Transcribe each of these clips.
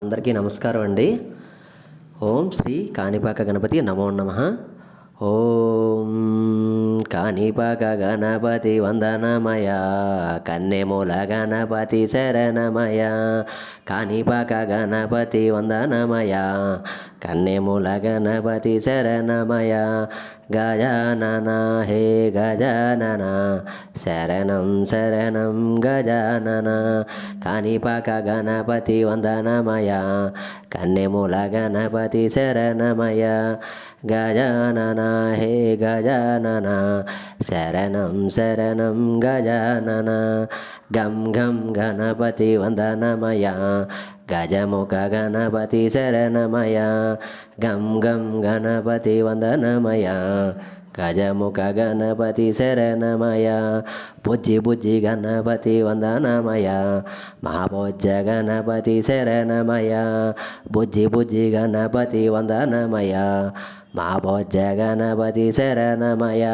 అందరికీ నమస్కారం అండి. ఓం శ్రీ కాణిపాక గణపతి నమో నమః. ఓం కాణిపాక గణపతి వందనమయ, కన్నెమూల గణపతి శరణమయ. కాణిపాక గణపతి వందనమయ, కన్నెమూల గణపతి శరణమయ. గజానన హే గజానన, శరణం శరణం గజానన. కాణిపాక గణపతి వందనమయ, కన్నెమూల గణపతి శరణమయ. గజానన హే గజానన, శరణం శరణం గజానన. గం గం గణపతి వందనమయ, గజముఖ గణపతి శరణమయ. గం గం గణపతి వందనమయ, గజముఖ గణపతి శరణమయ. బుజ్జి బుజ్జి గణపతి వందనమయ, మహాబోజ్జ గణపతి శరణమయ. బుజ్జి బుజ్జి గణపతి వందనమయ, మహాబోజ్జ గణపతి శరణమయ.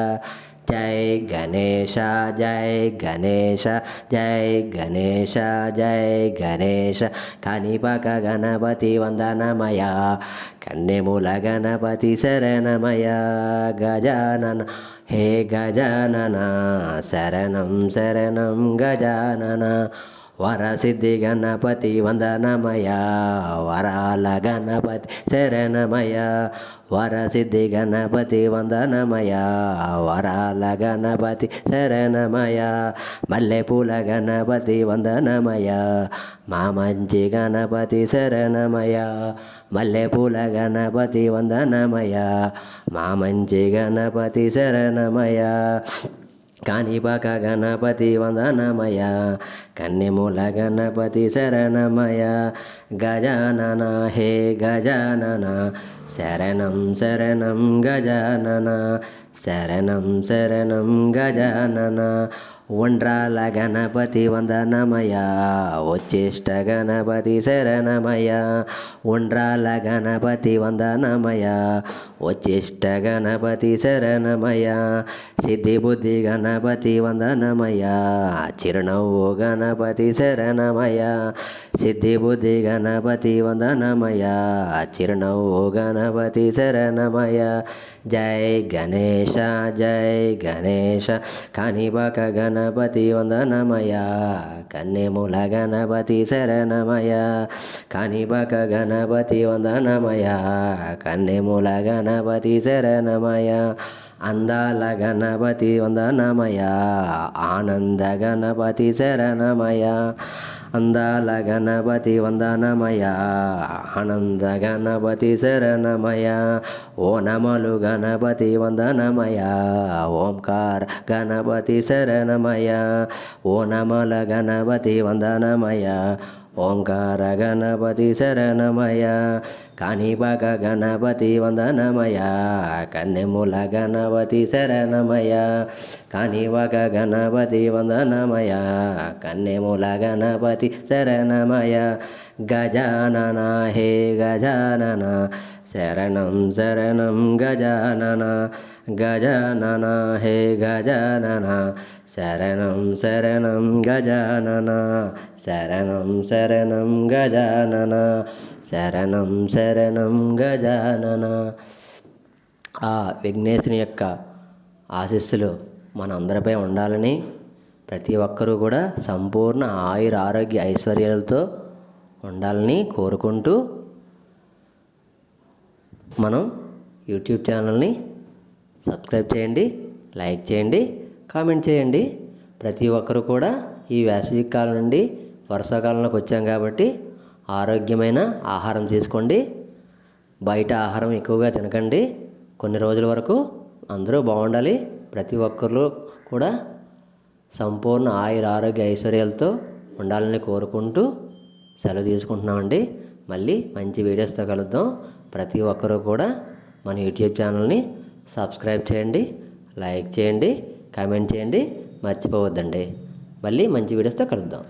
జై గణేశ జై గణేశ, జై గణేశ జై గణేశ. కాణిపాక గణపతి వందనమయ, కన్నెమూల గణపతి శరణమయ. గజానన హే గజానన, శరణం శరణం గజానన. వరసిద్ధి గణపతి వందనమయ, వరాల గణపతి శరణమయ. వరసిద్ధి గణపతి వందనమయ, వరాల గణపతి శరణమయ. మల్లెపూల గణపతి వందనమయ, మా మంచి గణపతి శరణమయ. మల్లెపూల గణపతి వందనమయ, మా మంచి గణపతి శరణమయ. కాణిపాక గణపతి వందనమయ, కన్నెమూల గణపతి శరణమయ. గజానన హే గజానన, శరణం శరణం గజానన. శరణం శరణం గజానన. ఉండ్రాల గణపతి వందనమయ, ఉచ్చిష్ట గణపతి శరణమయ. ఉండ్రాల గణపతి వందనమయ, ఉచ్చిష్ట గణపతి శరణమయ. సిద్ధి బుద్ధి గణపతి వందనమయ, చిరునవ్వు గణపతి శరణమయ. సిద్ధి బుద్ధి గణపతి వందనమయ, చిరునవ్వు గణపతి శరణమయ. జై గణేశ జై గణేశ. కాణిపాక గణపతి వందనమయ, కన్నెమూల గణపతి శరణమయ. కాణిపాక గణపతి వందనమయ, కన్నెమూల గణపతి శరణమయ. అందాల గణపతి వందనమయ, ఆనంద గణపతి శరణమయ. అందాల గణపతి వందనమయ, ఆనంద గణపతి శరణమయ. ఓనమలు గణపతి వందనమయ, ఓంకార గణపతి శరణమయ. ఓనమల గణపతి వందనమయ, ఓంకార గణపతి శరణమయ. కాణిపాక గణపతి వందనమయ, కన్నెమూల గణపతి శరణమయ. కాణిపాక గణపతి వందనమయ, కన్నెమూల గణపతి శరణమయ. గజానన హే గజానన, శరణం శరణం గజానన. గజానన హే గజానన, శరణం శరణం గజానన. శరణం శరణం గజానన. శరణం శరణం గజానన. ఆ విఘ్నేశుని యొక్క ఆశీస్సులు మనందరిపై ఉండాలని, ప్రతి ఒక్కరూ కూడా సంపూర్ణ ఆయుర ఆరోగ్య ఐశ్వర్యాలతో ఉండాలని కోరుకుంటూ, మనం యూట్యూబ్ ఛానల్ని సబ్స్క్రైబ్ చేయండి, లైక్ చేయండి, కామెంట్ చేయండి. ప్రతి ఒక్కరు కూడా ఈ వేసవి కాలం నుండి వర్షాకాలంలోకి వచ్చాం కాబట్టి ఆరోగ్యమైన ఆహారం తీసుకోండి. బయట ఆహారం ఎక్కువగా తినకండి. కొన్ని రోజుల వరకు అందరూ బాగుండాలి. ప్రతి ఒక్కరు కూడా సంపూర్ణ ఆయుర ఆరోగ్య ఐశ్వర్యాలతో ఉండాలని కోరుకుంటూ సెలవు తీసుకుంటున్నామండి. మళ్ళీ మంచి వీడియోస్తో కలుద్దాం. ప్రతి ఒక్కరూ కూడా మన యూట్యూబ్ ఛానల్ని సబ్స్క్రైబ్ చేయండి, లైక్ చేయండి, కామెంట్ చేయండి, మర్చిపోవద్దండి. మళ్ళీ మంచి వీడియోస్తో కలుద్దాం.